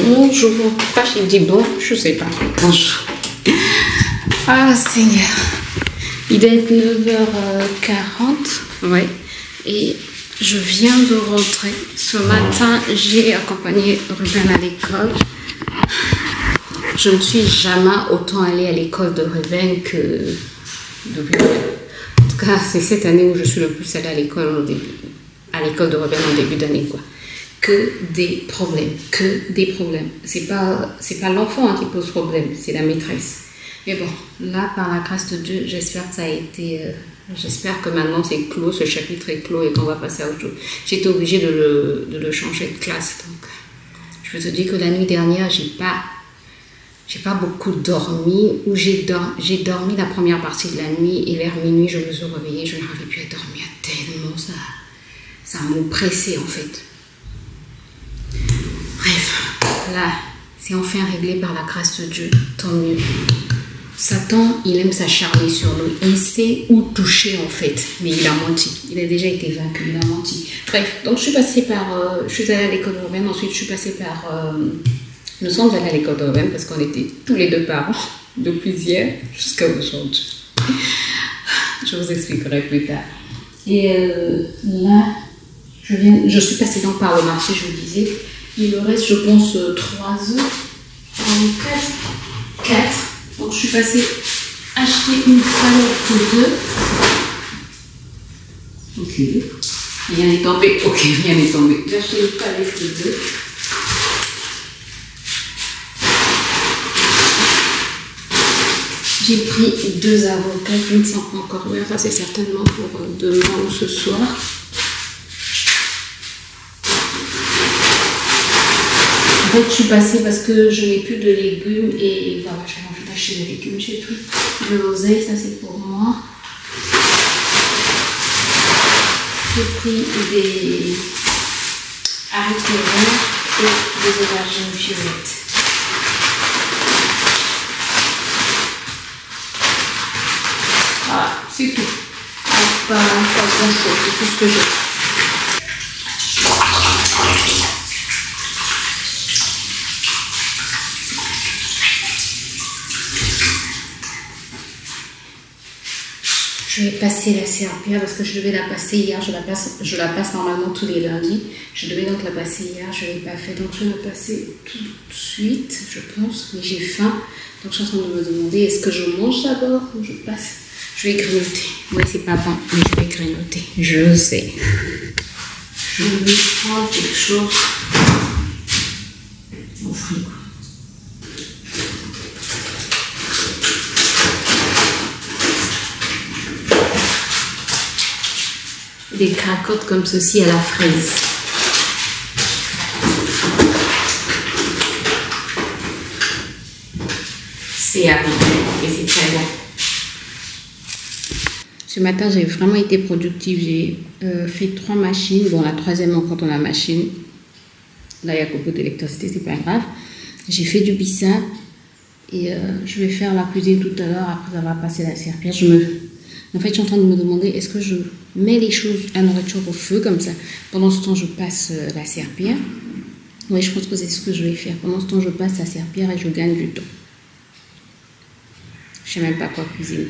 bonjour. Pas il dit bon, je sais pas. Bonjour. Ah Seigneur. Il doit être 9h40. Ouais. Et je viens de rentrer. Ce matin, j'ai accompagné Ruben à l'école. Je ne suis jamais autant allée à l'école de Ruben que de Ruben. En tout cas, c'est cette année où je suis le plus allée à l'école de Ruben en début d'année, quoi. Que des problèmes. C'est pas l'enfant qui pose problème, c'est la maîtresse. Mais bon, là, par la grâce de Dieu, j'espère que ça a été... j'espère que maintenant c'est clos, ce chapitre est clos et qu'on va passer à autre chose. J'étais obligée de le changer de classe. Donc, je peux te dire que la nuit dernière, j'ai pas beaucoup dormi. Ou j'ai dormi la première partie de la nuit et vers minuit, je me suis réveillée. Je n'arrivais plus à dormir tellement ça m'oppressait en fait. Bref, là, c'est enfin réglé par la grâce de Dieu. Tant mieux. Satan, il aime s'acharner sur nous. Il sait où toucher en fait. Mais il a menti. Il a déjà été vaincu. Il a menti. Bref, donc je suis passée par... je suis allée à l'école de Ruben. Ensuite, je suis passée par... nous sommes allés à l'école de Ruben parce qu'on était tous les deux parents depuis hier jusqu'à aujourd'hui. Je vous expliquerai plus tard. Et là, je suis passée donc par le marché, je vous disais. Il me reste, je pense, 3 œufs. 4. Donc, je suis passée acheter une palette d'œufs. Ok. Rien n'est tombé. Ok, rien n'est tombé. J'ai acheté une palette d'œufs. J'ai pris 2 avocats qui ne sont pas encore ouverts. Ça, c'est certainement pour demain ou ce soir. En fait, je suis passée parce que je n'ai plus de légumes et voilà, j'avais envie d'acheter des légumes. J'ai pris de l'oseille, ça c'est pour moi. J'ai pris des haricots verts et des aubergines violettes. Voilà, c'est tout. Pas grand chose, c'est tout ce que j'ai. Je vais passer la serpillière parce que je devais la passer hier. Je la passe normalement tous les lundis. Je devais donc la passer hier. Je ne l'ai pas fait. Donc je vais la passer tout de suite, je pense. Mais j'ai faim. Donc je suis en train de me demander est-ce que je mange d'abord ou je passe. Je vais grignoter. Oui, c'est pas bon, mais je vais grignoter. Je sais. Je vais prendre quelque chose au frigo. Des cracottes comme ceci à la fraise. C'est à et c'est très bon. Ce matin, j'ai vraiment été productive. J'ai fait 3 machines. Bon, la troisième encore dans la machine. Là, il y a beaucoup d'électricité, c'est pas grave. J'ai fait du bissap et je vais faire la cuisine tout à l'heure après avoir passé la serpillière. En fait, je suis en train de me demander est-ce que je mets les choses, la nourriture au feu comme ça. Pendant ce temps, je passe la serpillière. Oui, je pense que c'est ce que je vais faire. Pendant ce temps, je passe la serpillière et je gagne du temps. Je ne sais même pas quoi cuisiner.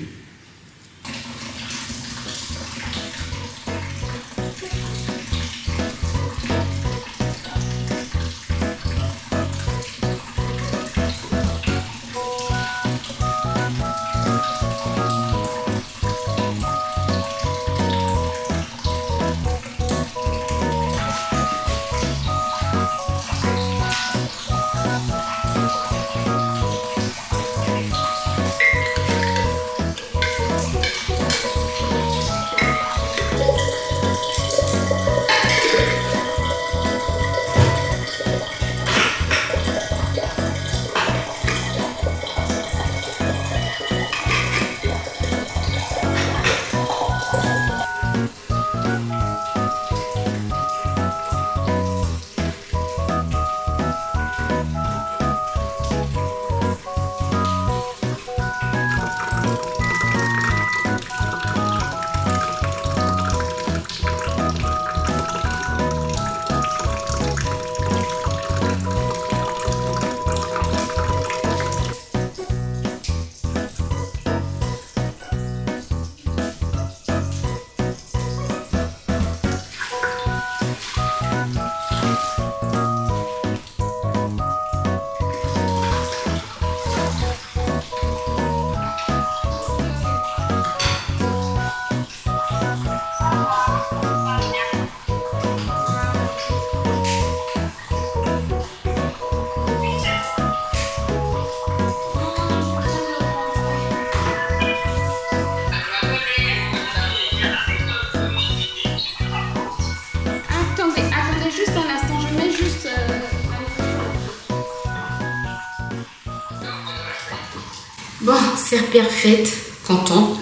super faite, content.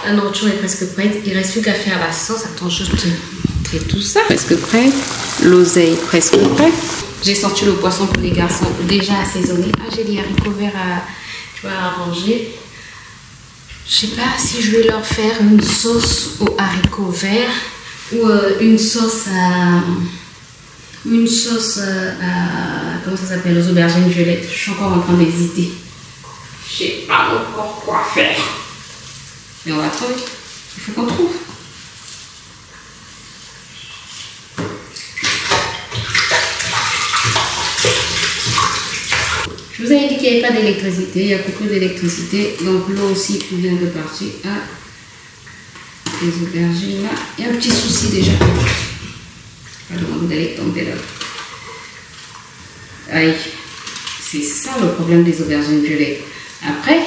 La nourriture est presque prête. Il ne reste plus qu'à faire la sauce. Attends, je te montrer tout ça. Presque prêt. L'oseille presque prêt. J'ai sorti le poisson pour les garçons déjà assaisonné. Ah, j'ai des haricots verts à arranger. Je sais pas si je vais leur faire une sauce aux haricots verts ou une sauce à comment ça s'appelle, aux aubergines violettes. Je suis encore en train d'hésiter. Je sais pas encore quoi faire. Mais on va trouver. Il faut qu'on trouve. Je vous avais dit qu'il n'y avait pas d'électricité. Il y a beaucoup d'électricité. Donc l'eau aussi vient de partir. Ah, les aubergines là. Il y a un petit souci déjà. Je vais demander d'aller tomber là. Aïe. C'est ça le problème des aubergines violettes. Après,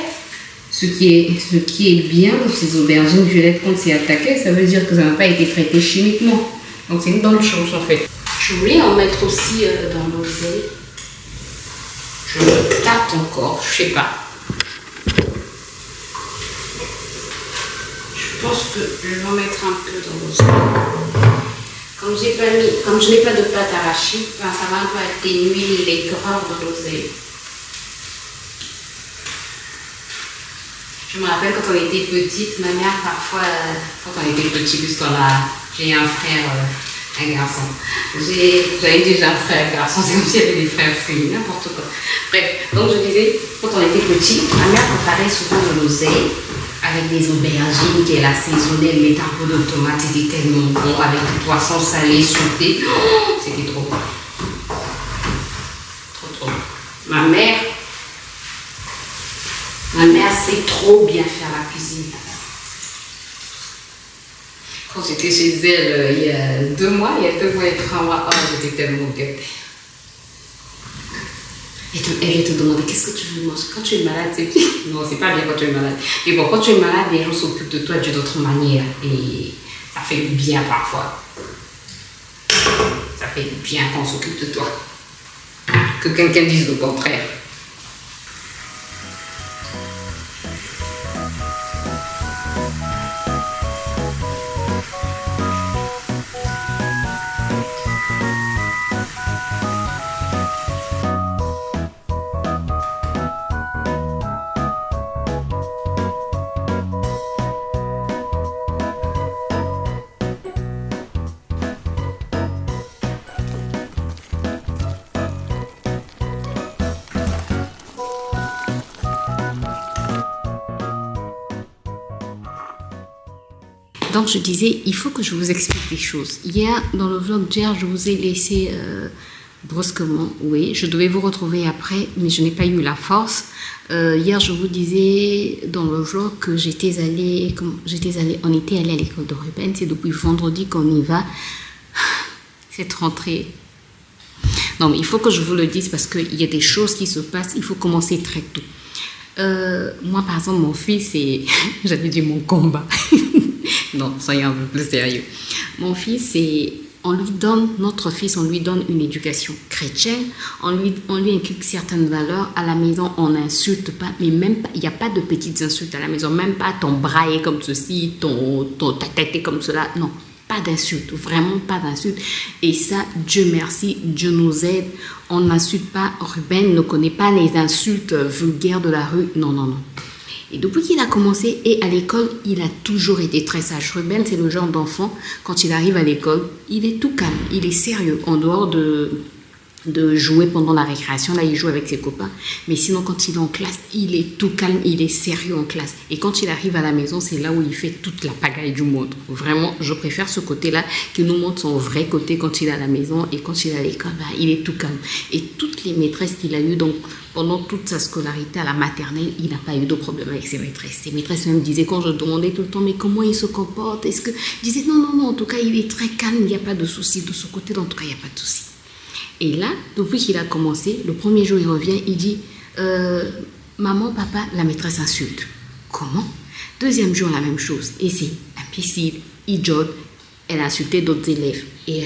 ce qui est bien dans ces aubergines violettes quand c'est attaqué, ça veut dire que ça n'a pas été traité chimiquement. Donc c'est une bonne chose en fait. Je voulais en mettre aussi dans l'oseille. Je me tâte encore, je sais pas. Je pense que je vais en mettre un peu dans l'oseille. Comme je n'ai pas de pâte arachide, ben ça va un peu atténuer les gras de l'oseille. Je me rappelle quand on était petite, ma mère parfois, quand on était petit, j'ai un frère, un garçon. J'avais déjà un frère, un garçon, c'est comme s'il y avait des frères filles, n'importe quoi. Bref, donc je disais, quand on était petit, ma mère préparait souvent de l'oseille avec des aubergines qu'elle assaisonnait, elle mettait un peu de tomate, c'était tellement bon, avec du poisson salé, sauté. Oh, c'était trop bon. Trop bon. Ma mère sait trop bien faire la cuisine. Quand j'étais chez elle il y a 2 mois et 3 mois, oh, j'étais tellement gâtée. Et elle te demandait qu'est-ce que tu veux manger quand tu es malade. Non, c'est pas bien quand tu es malade. Mais bon, quand tu es malade, les gens s'occupent de toi d'une autre manière. Et ça fait du bien parfois. Ça fait du bien quand on s'occupe de toi. Que quelqu'un dise le contraire. Donc je disais, il faut que je vous explique des choses. Hier, dans le vlog d'hier, je vous ai laissé brusquement. Oui, je devais vous retrouver après, mais je n'ai pas eu la force. Hier, je vous disais dans le vlog que on était allé à l'école de Ruben. C'est depuis vendredi qu'on y va. Cette rentrée. Non, mais il faut que je vous le dise parce qu'il y a des choses qui se passent. Il faut commencer très tôt. Moi, par exemple, mon fils, c'est... J'avais dit mon combat. Non, soyons un peu plus sérieux. Mon fils, c'est... Notre fils, on lui donne une éducation chrétienne. On lui inculque certaines valeurs. À la maison, on n'insulte pas. Mais même pas, il n'y a pas de petites insultes à la maison. Même pas ton bras est comme ceci, ta tête est comme cela. Non, pas d'insultes. Vraiment pas d'insultes. Et ça, Dieu merci, Dieu nous aide. On n'insulte pas. Ruben ne connaît pas les insultes vulgaires de la rue. Non, non, non. Et depuis qu'il a commencé, et à l'école, il a toujours été très sage. Ruben, c'est le genre d'enfant, quand il arrive à l'école, il est tout calme, il est sérieux. En dehors de jouer pendant la récréation, là, il joue avec ses copains. Mais sinon, quand il est en classe, il est tout calme, il est sérieux en classe. Et quand il arrive à la maison, c'est là où il fait toute la pagaille du monde. Vraiment, je préfère ce côté-là qui nous montre son vrai côté quand il est à la maison. Et quand il est à l'école, bah, il est tout calme. Et toutes les maîtresses qu'il a eues, donc, pendant toute sa scolarité à la maternelle, il n'a pas eu de problème avec ses maîtresses. Ses maîtresses même disaient, quand je demandais tout le temps, mais comment il se comporte, est-ce que... Je disais, non, non, non, en tout cas, il est très calme, il n'y a pas de souci de ce côté, en tout cas, il n'y a pas de souci. Et là, depuis qu'il a commencé, le premier jour, il revient, il dit, maman, papa, la maîtresse insulte. Comment? Deuxième jour, la même chose. Et c'est imbécile, idiot, elle a insulté d'autres élèves. Et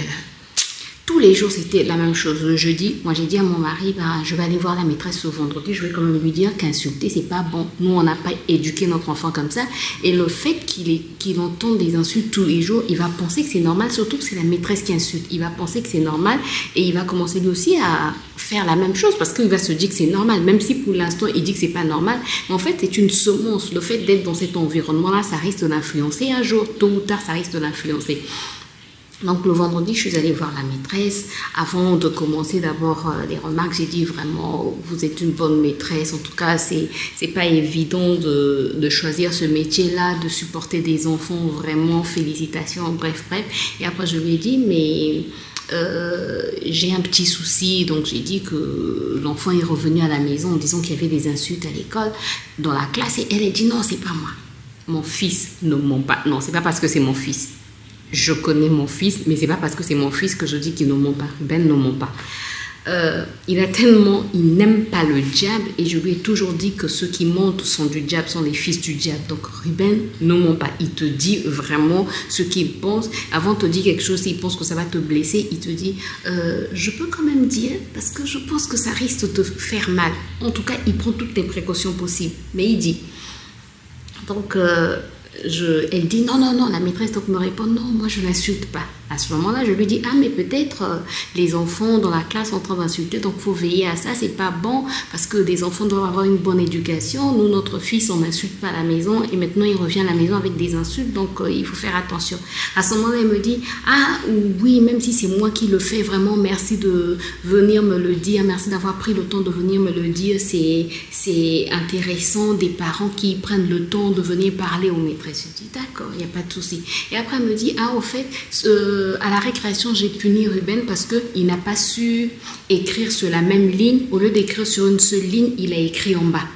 tous les jours, c'était la même chose. Le jeudi, moi, j'ai dit à mon mari, bah, je vais aller voir la maîtresse ce vendredi. Je vais quand même lui dire qu'insulter, c'est pas bon. Nous, on n'a pas éduqué notre enfant comme ça. Et le fait qu'il entende des insultes tous les jours, il va penser que c'est normal, surtout que c'est la maîtresse qui insulte. Il va penser que c'est normal et il va commencer lui aussi à faire la même chose parce qu'il va se dire que c'est normal, même si pour l'instant, il dit que c'est pas normal. Mais en fait, c'est une semence. Le fait d'être dans cet environnement-là, ça risque de l'influencer un jour. Tôt ou tard, ça risque de l'influencer. Donc le vendredi, je suis allée voir la maîtresse. Avant de commencer d'abord les remarques, j'ai dit vraiment, vous êtes une bonne maîtresse. En tout cas, c'est pas évident de choisir ce métier-là, de supporter des enfants, vraiment, félicitations, bref. Et après, je lui ai dit, mais j'ai un petit souci. Donc j'ai dit que l'enfant est revenu à la maison en disant qu'il y avait des insultes à l'école, dans la classe. Et elle a dit, non, c'est pas moi. Mon fils ne ment pas. Non, c'est pas parce que c'est mon fils. Je connais mon fils, mais c'est pas parce que c'est mon fils que je dis qu'il ne ment pas. Ruben ne ment pas. Il n'aime pas le diable et je lui ai toujours dit que ceux qui mentent sont du diable, sont les fils du diable. Donc Ruben ne ment pas. Il te dit vraiment ce qu'il pense. Avant de te dire quelque chose, s'il pense que ça va te blesser, il te dit je peux quand même dire parce que je pense que ça risque de te faire mal. En tout cas, il prend toutes les précautions possibles. Mais il dit. Donc elle dit non, la maîtresse donc me répond non, moi je n'insulte pas. À ce moment-là, je lui dis ah mais peut-être les enfants dans la classe sont en train d'insulter, donc il faut veiller à ça, c'est pas bon parce que les enfants doivent avoir une bonne éducation. Nous, notre fils, on n'insulte pas à la maison et maintenant il revient à la maison avec des insultes, donc il faut faire attention. À ce moment-là, elle me dit ah oui, même si c'est moi qui le fais, vraiment merci de venir me le dire, merci d'avoir pris le temps de venir me le dire, c'est intéressant des parents qui prennent le temps de venir parler aux maîtresses. Je dis d'accord, il n'y a pas de souci. Et après elle me dit ah au fait à la récréation j'ai puni Ruben parce qu'il n'a pas su écrire sur la même ligne. Au lieu d'écrire sur une seule ligne, il a écrit en bas.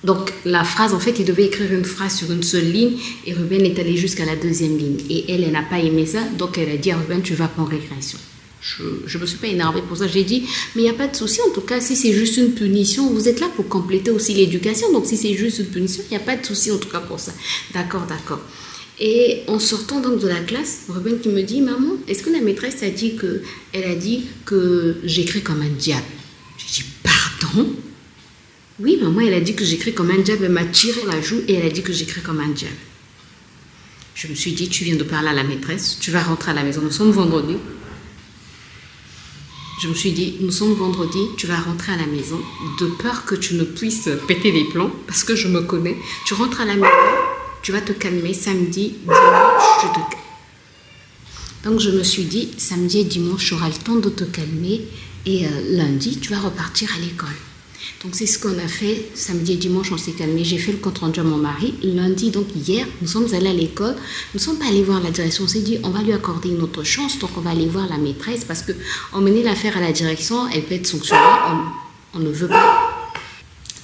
Donc la phrase, en fait, il devait écrire une phrase sur une seule ligne et Ruben est allé jusqu'à la deuxième ligne. Et elle n'a pas aimé ça, donc elle a dit à Ruben tu vas pas en récréation. Je ne me suis pas énervée pour ça, j'ai dit mais il n'y a pas de souci, en tout cas si c'est juste une punition, vous êtes là pour compléter aussi l'éducation, donc si c'est juste une punition, il n'y a pas de souci en tout cas pour ça. D'accord. Et en sortant donc de la classe, Ruben qui me dit maman, est-ce que la maîtresse a dit que j'écris comme un diable? J'ai dit pardon? Oui maman, elle a dit que j'écris comme un diable, elle m'a tiré la joue et elle a dit que j'écris comme un diable. Je me suis dit tu viens de parler à la maîtresse, tu vas rentrer à la maison, nous sommes vendredi. Je me suis dit, nous sommes vendredi, tu vas rentrer à la maison, de peur que tu ne puisses péter les plombs, parce que je me connais. Tu rentres à la maison, tu vas te calmer, samedi, dimanche, je te calme. Donc je me suis dit, samedi et dimanche, tu auras le temps de te calmer, et lundi, tu vas repartir à l'école. Donc c'est ce qu'on a fait, samedi et dimanche, on s'est calmé. J'ai fait le compte rendu à mon mari. Lundi, donc hier, nous sommes allés à l'école. Nous ne sommes pas allés voir la direction. On s'est dit, on va lui accorder une autre chance. Donc on va aller voir la maîtresse parce que emmener l'affaire à la direction, elle peut être sanctionnée. On ne veut pas.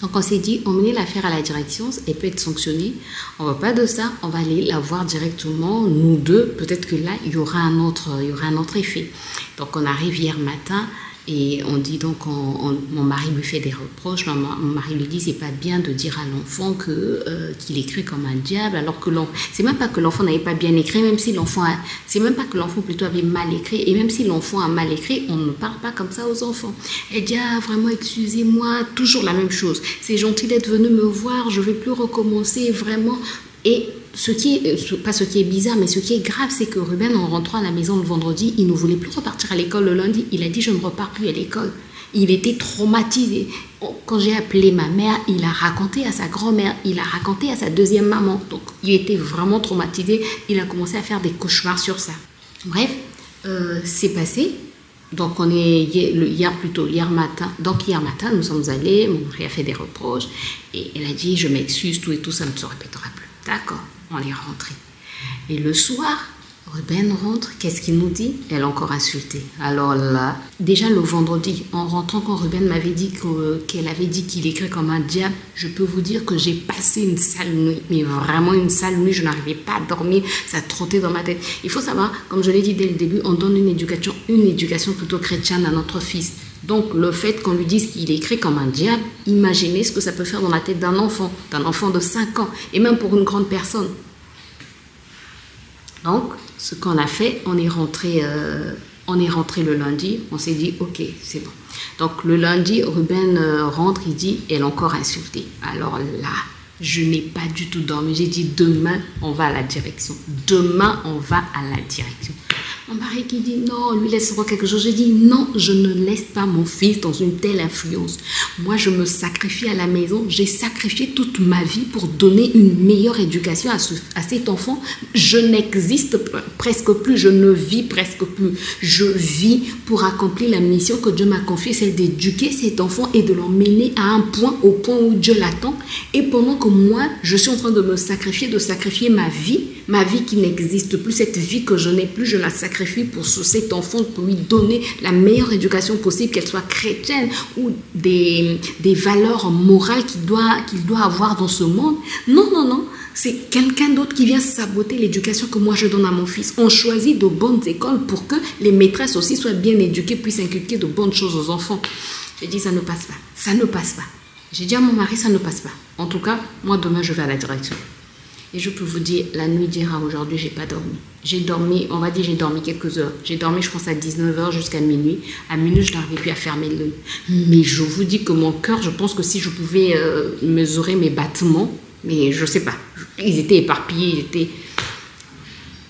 Donc on s'est dit, emmener l'affaire à la direction, elle peut être sanctionnée. On ne veut pas de ça. On va aller la voir directement, nous deux. Peut-être que là, il y aura un autre effet. Donc on arrive hier matin. Et on dit donc, mon mari lui fait des reproches, mon mari lui dit c'est pas bien de dire à l'enfant qu'il écrit comme un diable, alors que c'est même pas que l'enfant n'avait pas bien écrit, même si c'est même pas que l'enfant plutôt avait mal écrit, et même si l'enfant a mal écrit, on ne parle pas comme ça aux enfants. Elle dit ah vraiment excusez-moi, toujours la même chose, c'est gentil d'être venu me voir, je vais plus recommencer vraiment. Et pas ce qui est bizarre, mais ce qui est grave, c'est que Ruben, en rentrant à la maison le vendredi, il ne voulait plus repartir à l'école le lundi. Il a dit, je ne repars plus à l'école. Il était traumatisé. Quand j'ai appelé ma mère, il a raconté à sa grand-mère, il a raconté à sa deuxième maman. Donc, il était vraiment traumatisé. Il a commencé à faire des cauchemars sur ça. Bref, c'est passé. Donc, on est hier matin. Donc, hier matin, nous sommes allés, mon mari a fait des reproches. Et elle a dit, je m'excuse, tout et tout, ça ne se répétera plus. D'accord, on est rentré. Et le soir, Ruben rentre, qu'est-ce qu'il nous dit? Elle a encore insulté. Alors là, déjà le vendredi, en rentrant, quand Ruben m'avait dit qu'elle avait dit qu'il écrit comme un diable, je peux vous dire que j'ai passé une sale nuit, mais vraiment une sale nuit, je n'arrivais pas à dormir, ça trottait dans ma tête. Il faut savoir, comme je l'ai dit dès le début, on donne une éducation plutôt chrétienne à notre fils. Donc, le fait qu'on lui dise qu'il est écrit comme un diable, imaginez ce que ça peut faire dans la tête d'un enfant de 5 ans, et même pour une grande personne. Donc, ce qu'on a fait, on est rentré On est rentré le lundi, on s'est dit, ok, c'est bon. Donc le lundi, Ruben rentre, il dit, elle a encore insulté. Alors là, je n'ai pas du tout dormi. J'ai dit, demain, on va à la direction. Demain, on va à la direction. Mon mari qui dit, non, lui laisse voir quelque chose. J'ai dit, non, je ne laisse pas mon fils dans une telle influence. Moi, je me sacrifie à la maison. J'ai sacrifié toute ma vie pour donner une meilleure éducation à cet enfant. Je n'existe presque plus. Je ne vis presque plus. Je vis pour accomplir la mission que Dieu m'a confiée, c'est d'éduquer cet enfant et de l'emmener à un point, au point où Dieu l'attend. Et pendant que moi, je suis en train de me sacrifier, de sacrifier ma vie qui n'existe plus, cette vie que je n'ai plus, je la sacrifie pour cet enfant, pour lui donner la meilleure éducation possible, qu'elle soit chrétienne ou des valeurs morales qu'il doit avoir dans ce monde. Non, non, non. C'est quelqu'un d'autre qui vient saboter l'éducation que moi je donne à mon fils. On choisit de bonnes écoles pour que les maîtresses aussi soient bien éduquées, puissent inculquer de bonnes choses aux enfants. J'ai dit, ça ne passe pas. Ça ne passe pas. J'ai dit à mon mari, ça ne passe pas. En tout cas, moi demain je vais à la direction. Et je peux vous dire, la nuit d'hier à aujourd'hui, j'ai pas dormi. J'ai dormi, on va dire, j'ai dormi quelques heures. J'ai dormi, je pense, à 19h jusqu'à minuit. À minuit, je n'arrivais plus à fermer l'œil. Mais je vous dis que mon cœur, je pense que si je pouvais mesurer mes battements, mais je sais pas, ils étaient éparpillés, ils étaient...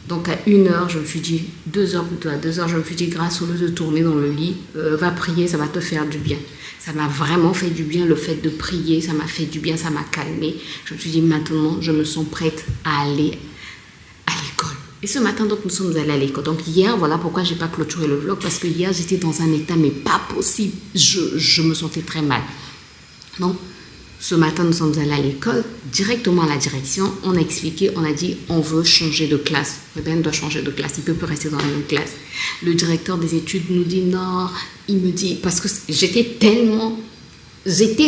Donc à 1h, je me suis dit, 2h plutôt, à 2h, je me suis dit, grâce au lieu de tourner dans le lit, va prier, ça va te faire du bien. Ça m'a vraiment fait du bien, le fait de prier, ça m'a fait du bien, ça m'a calmé. Je me suis dit, maintenant, je me sens prête à aller à l'école. Et ce matin, donc, nous sommes allés à l'école. Donc hier, voilà pourquoi je n'ai pas clôturé le vlog, parce que hier, j'étais dans un état, mais pas possible. Je me sentais très mal. Donc, ce matin, nous sommes allés à l'école, directement à la direction. On a expliqué, on a dit, on veut changer de classe. Ruben doit changer de classe, il ne peut plus rester dans la même classe. Le directeur des études nous dit non, il me dit, parce que j'étais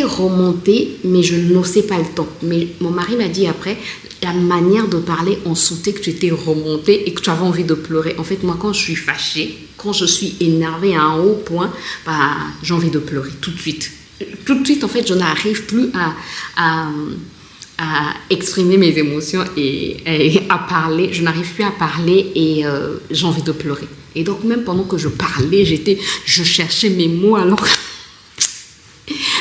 remontée, mais je n'osais pas le temps. Mais mon mari m'a dit après, la manière de parler, on sentait que tu étais remontée et que tu avais envie de pleurer. En fait, moi, quand je suis fâchée, quand je suis énervée à un haut point, bah, j'ai envie de pleurer tout de suite. Tout de suite, en fait, je n'arrive plus à exprimer mes émotions et à parler. Je n'arrive plus à parler et j'ai envie de pleurer. Et donc, même pendant que je parlais, je cherchais mes mots alors...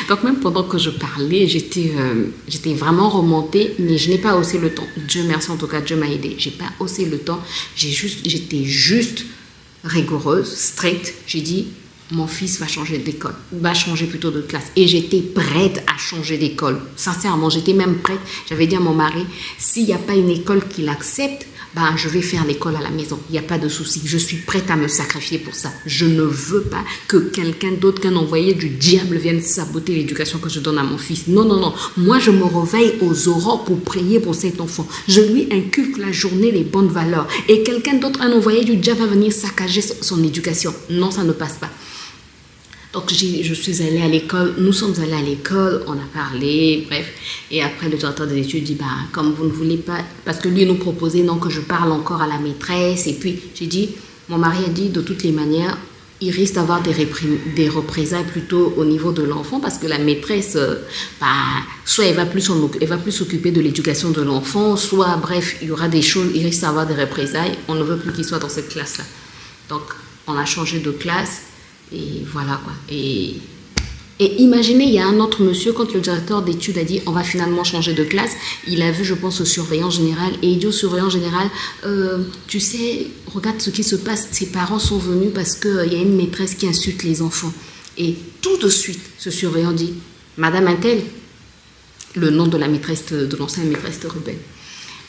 Donc, même pendant que je parlais, j'étais vraiment remontée, mais je n'ai pas haussé le temps. Dieu merci, en tout cas, Dieu m'a aidée. Je n'ai pas haussé le temps. J'étais juste rigoureuse, stricte. J'ai dit... Mon fils va changer d'école, va changer plutôt de classe. Et j'étais prête à changer d'école. Sincèrement, j'étais même prête. J'avais dit à mon mari, s'il n'y a pas une école qui l'accepte, ben, je vais faire l'école à la maison. Il n'y a pas de souci. Je suis prête à me sacrifier pour ça. Je ne veux pas que quelqu'un d'autre qu'un envoyé du diable vienne saboter l'éducation que je donne à mon fils. Non, non, non. Moi, je me réveille aux aurores pour prier pour cet enfant. Je lui inculque la journée les bonnes valeurs. Et quelqu'un d'autre, un envoyé du diable, va venir saccager son éducation. Non, ça ne passe pas. Donc, je suis allée à l'école, nous sommes allés à l'école, on a parlé, bref. Et après, le directeur des études dit, bah, comme vous ne voulez pas, parce que lui nous proposait non, que je parle encore à la maîtresse. Et puis, j'ai dit, mon mari a dit, de toutes les manières, il risque d'avoir des représailles plutôt au niveau de l'enfant, parce que la maîtresse, bah, soit elle va plus s'occuper de l'éducation de l'enfant, soit, bref, il y aura des choses, il risque d'avoir des représailles. On ne veut plus qu'il soit dans cette classe-là. Donc, on a changé de classe. Et voilà quoi. Et imaginez, il y a un autre monsieur, quand le directeur d'études a dit on va finalement changer de classe, il a vu, je pense, au surveillant général et il dit au surveillant général, tu sais, regarde ce qui se passe, ses parents sont venus parce qu'il y a une maîtresse qui insulte les enfants. Et tout de suite, ce surveillant dit, Madame Intel, le nom de la maîtresse, de l'ancienne maîtresse de Ruben.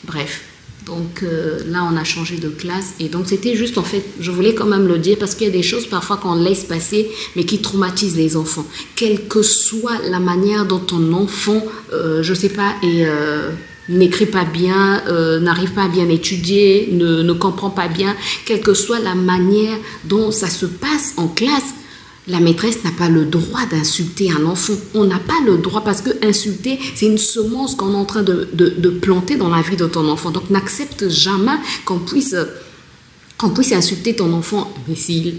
Bref. Donc là, on a changé de classe. Et donc, c'était juste, en fait, je voulais quand même le dire parce qu'il y a des choses parfois qu'on laisse passer, mais qui traumatisent les enfants. Quelle que soit la manière dont ton enfant, je ne sais pas, n'écrit pas bien, n'arrive pas à bien étudier, ne comprend pas bien, quelle que soit la manière dont ça se passe en classe, la maîtresse n'a pas le droit d'insulter un enfant. On n'a pas le droit parce que insulter, c'est une semence qu'on est en train de planter dans la vie de ton enfant. Donc, n'accepte jamais qu'on puisse insulter ton enfant. Imbécile.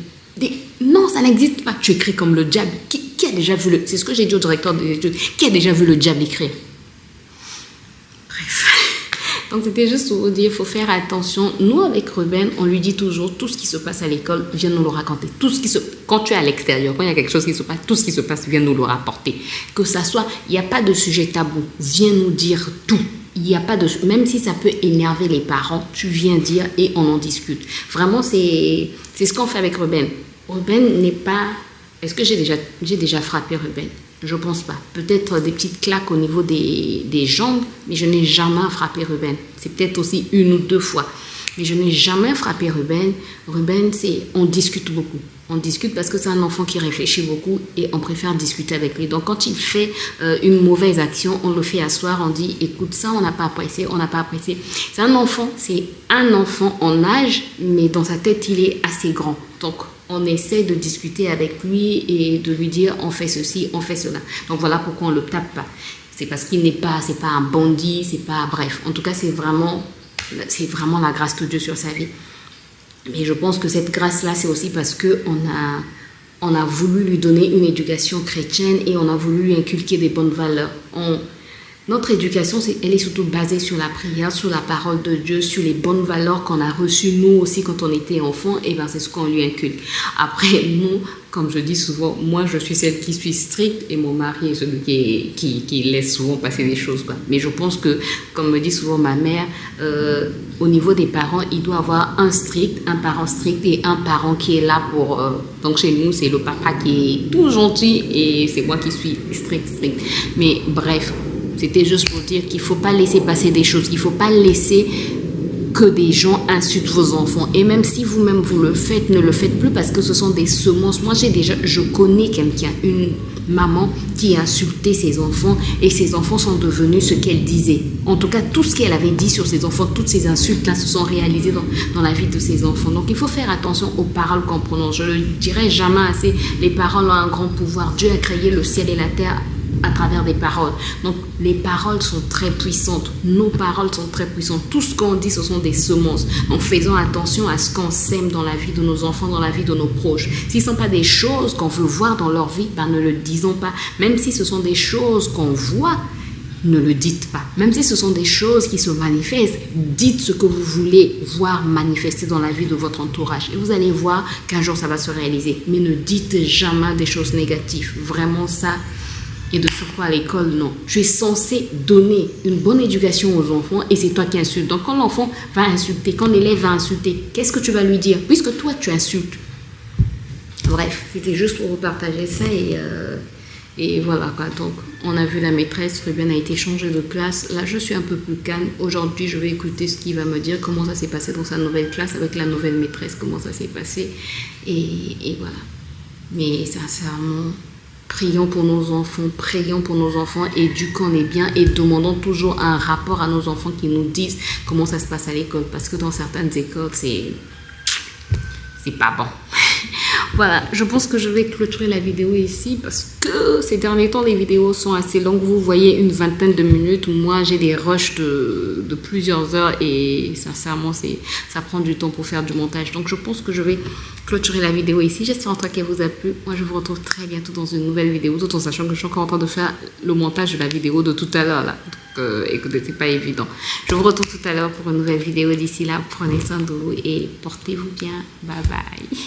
Non, ça n'existe pas. Tu écris comme le diable. Qui a déjà vu c'est ce que j'ai dit au directeur des études. Qui a déjà vu le diable écrire? Bref. Donc c'était juste pour vous dire, il faut faire attention. Nous, avec Ruben, on lui dit toujours, tout ce qui se passe à l'école, viens nous le raconter. Quand tu es à l'extérieur, quand il y a quelque chose qui se passe, tout ce qui se passe, viens nous le rapporter. Que ça soit, il n'y a pas de sujet tabou, viens nous dire tout. Il n'y a pas de... Même si ça peut énerver les parents, tu viens dire et on en discute. Vraiment, c'est ce qu'on fait avec Ruben. Ruben n'est pas... Est-ce que j'ai déjà frappé Ruben? Je ne pense pas. Peut-être des petites claques au niveau des jambes, mais je n'ai jamais frappé Ruben. C'est peut-être aussi 1 ou 2 fois. Mais je n'ai jamais frappé Ruben. Ruben, on discute beaucoup. On discute parce que c'est un enfant qui réfléchit beaucoup et on préfère discuter avec lui. Donc, quand il fait une mauvaise action, on le fait asseoir, on dit, écoute, ça, on n'a pas apprécié, on n'a pas apprécié. C'est un enfant en âge, mais dans sa tête, il est assez grand. Donc, on essaie de discuter avec lui et de lui dire, on fait ceci, on fait cela. Donc, voilà pourquoi on ne le tape pas. C'est parce qu'il c'est pas un bandit, c'est pas, bref. En tout cas, c'est vraiment la grâce de Dieu sur sa vie. Mais je pense que cette grâce-là, c'est aussi parce qu'on a voulu lui donner une éducation chrétienne et on a voulu lui inculquer des bonnes valeurs. Notre éducation, elle est surtout basée sur la prière, sur la parole de Dieu, sur les bonnes valeurs qu'on a reçues nous aussi quand on était enfant. Et bien, c'est ce qu'on lui inculque. Après, nous, comme je dis souvent, moi, je suis celle qui suis stricte et mon mari est celui qui laisse souvent passer des choses, quoi. Mais je pense que, comme me dit souvent ma mère, au niveau des parents, il doit avoir un parent strict et un parent qui est là pour... donc, chez nous, c'est le papa qui est tout gentil et c'est moi qui suis strict. Mais bref... C'était juste pour dire qu'il ne faut pas laisser passer des choses. Il ne faut pas laisser que des gens insultent vos enfants. Et même si vous-même vous le faites, ne le faites plus parce que ce sont des semences. Moi, je connais quelqu'un, une maman qui a insulté ses enfants et ses enfants sont devenus ce qu'elle disait. En tout cas, tout ce qu'elle avait dit sur ses enfants, toutes ces insultes-là se sont réalisées dans la vie de ses enfants. Donc, il faut faire attention aux paroles qu'on prononce. Je ne le dirai jamais assez. Les paroles ont un grand pouvoir. Dieu a créé le ciel et la terre à travers des paroles. Donc, les paroles sont très puissantes. Nos paroles sont très puissantes. Tout ce qu'on dit, ce sont des semences. Donc, faisons attention à ce qu'on sème dans la vie de nos enfants, dans la vie de nos proches. Si ce ne sont pas des choses qu'on veut voir dans leur vie, ben, ne le disons pas. Même si ce sont des choses qu'on voit, ne le dites pas. Même si ce sont des choses qui se manifestent, dites ce que vous voulez voir manifester dans la vie de votre entourage. Et vous allez voir qu'un jour, ça va se réaliser. Mais ne dites jamais des choses négatives. Vraiment, ça... Et de surcroît à l'école, non. Tu es censé donner une bonne éducation aux enfants et c'est toi qui insultes. Donc quand l'enfant va insulter, quand l'élève va insulter, qu'est-ce que tu vas lui dire? Puisque toi, tu insultes. Bref, c'était juste pour vous partager ça et voilà quoi. Donc on a vu la maîtresse, Ruben a été changé de classe. Là, je suis un peu plus calme. Aujourd'hui, je vais écouter ce qu'il va me dire, comment ça s'est passé dans sa nouvelle classe avec la nouvelle maîtresse, comment ça s'est passé. Et voilà. Mais sincèrement... Prions pour nos enfants, éduquons-les bien et demandons toujours un rapport à nos enfants qui nous disent comment ça se passe à l'école. Parce que dans certaines écoles, c'est pas bon. Voilà, je pense que je vais clôturer la vidéo ici parce que ces derniers temps, les vidéos sont assez longues. Vous voyez une vingtaine de minutes. Moi, j'ai des rushs de plusieurs heures et sincèrement, ça prend du temps pour faire du montage. Donc, je pense que je vais clôturer la vidéo ici. J'espère en tout cas qu'elle vous a plu. Moi, je vous retrouve très bientôt dans une nouvelle vidéo, tout en sachant que je suis encore en train de faire le montage de la vidéo de tout à l'heure. Donc, écoutez, c'est pas évident. Je vous retrouve tout à l'heure pour une nouvelle vidéo. D'ici là, prenez soin de vous et portez-vous bien. Bye bye.